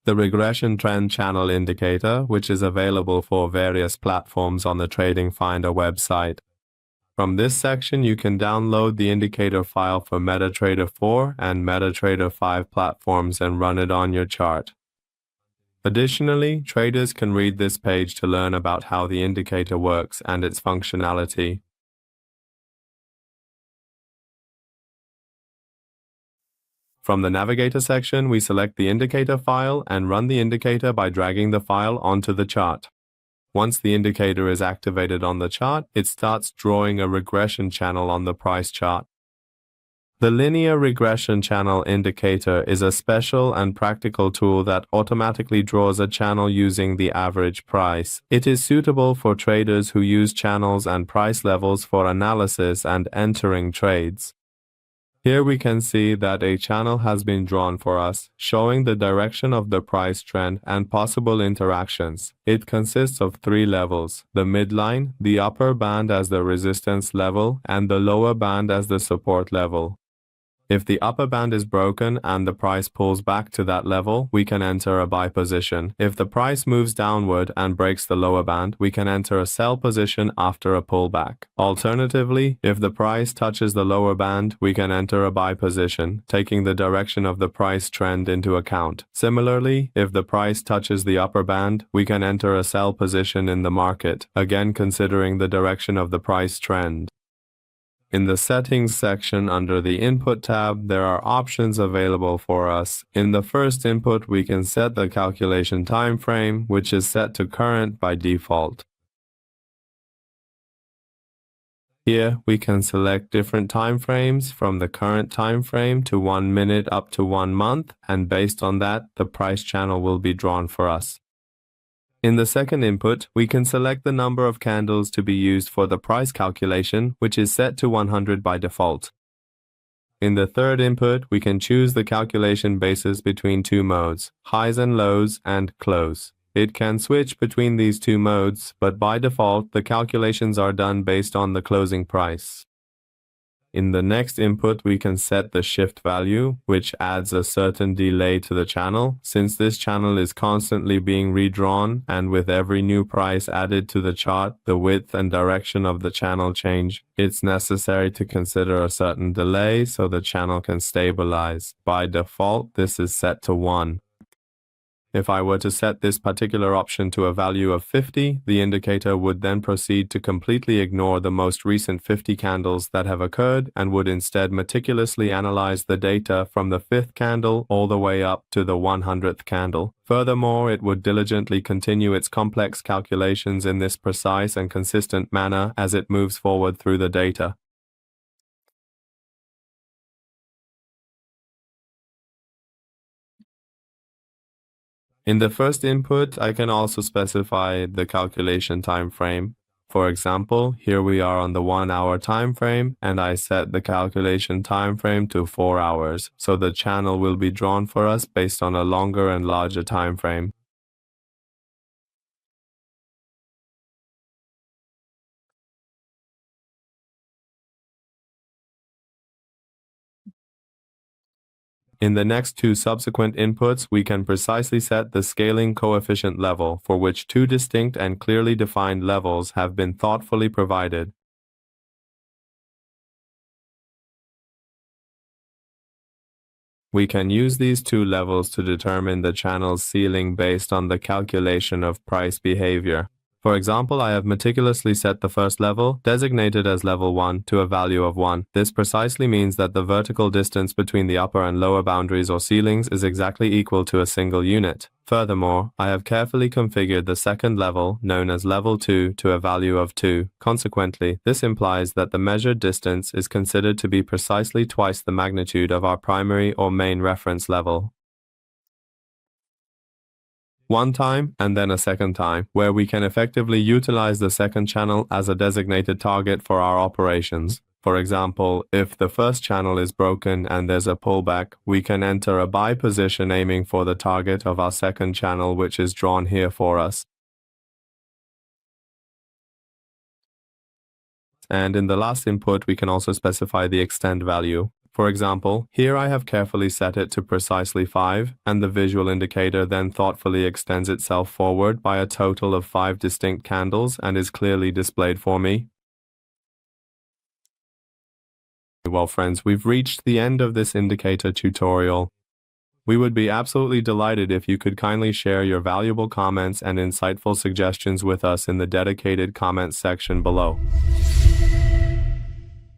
the regression trend channel indicator, which is available for various platforms on the TradingFinder website. From this section, you can download the indicator file for MetaTrader 4 and MetaTrader 5 platforms and run it on your chart. Additionally, traders can read this page to learn about how the indicator works and its functionality. From the Navigator section, we select the indicator file and run the indicator by dragging the file onto the chart. Once the indicator is activated on the chart, it starts drawing a regression channel on the price chart. The linear regression channel indicator is a special and practical tool that automatically draws a channel using the average price. It is suitable for traders who use channels and price levels for analysis and entering trades. Here we can see that a channel has been drawn for us, showing the direction of the price trend and possible interactions. It consists of 3 levels: the midline, the upper band as the resistance level, and the lower band as the support level. If the upper band is broken and the price pulls back to that level, we can enter a buy position. If the price moves downward and breaks the lower band, we can enter a sell position after a pullback. Alternatively, if the price touches the lower band, we can enter a buy position, taking the direction of the price trend into account. Similarly, if the price touches the upper band, we can enter a sell position in the market, again considering the direction of the price trend. In the Settings section under the Input tab, there are options available for us. In the first input, we can set the calculation time frame, which is set to current by default. Here, we can select different time frames from the current time frame to 1 minute up to 1 month, and based on that, the price channel will be drawn for us. In the second input, we can select the number of candles to be used for the price calculation, which is set to 100 by default. In the third input, we can choose the calculation basis between 2 modes, highs and lows, and close. It can switch between these 2 modes, but by default, the calculations are done based on the closing price. In the next input, we can set the shift value, which adds a certain delay to the channel. Since this channel is constantly being redrawn, and with every new price added to the chart, the width and direction of the channel change, it's necessary to consider a certain delay so the channel can stabilize. By default, this is set to 1. If I were to set this particular option to a value of 50, the indicator would then proceed to completely ignore the most recent 50 candles that have occurred and would instead meticulously analyze the data from the 5th candle all the way up to the 100th candle. Furthermore, it would diligently continue its complex calculations in this precise and consistent manner as it moves forward through the data. In the first input, I can also specify the calculation time frame. For example, here we are on the 1-hour time frame, and I set the calculation time frame to 4 hours, so the channel will be drawn for us based on a longer and larger time frame. In the next 2 subsequent inputs, we can precisely set the scaling coefficient level, for which 2 distinct and clearly defined levels have been thoughtfully provided. We can use these 2 levels to determine the channel's ceiling based on the calculation of price behavior. For example, I have meticulously set the first level, designated as level 1, to a value of 1. This precisely means that the vertical distance between the upper and lower boundaries or ceilings is exactly equal to a single unit. Furthermore, I have carefully configured the second level, known as level 2, to a value of 2. Consequently, this implies that the measured distance is considered to be precisely twice the magnitude of our primary or main reference level. One time and then a second time, where we can effectively utilize the second channel as a designated target for our operations. For example, if the first channel is broken and there's a pullback, we can enter a buy position aiming for the target of our second channel, which is drawn here for us. And in the last input, we can also specify the extend value. For example, here I have carefully set it to precisely 5, and the visual indicator then thoughtfully extends itself forward by a total of 5 distinct candles and is clearly displayed for me. Well friends, we've reached the end of this indicator tutorial. We would be absolutely delighted if you could kindly share your valuable comments and insightful suggestions with us in the dedicated comments section below.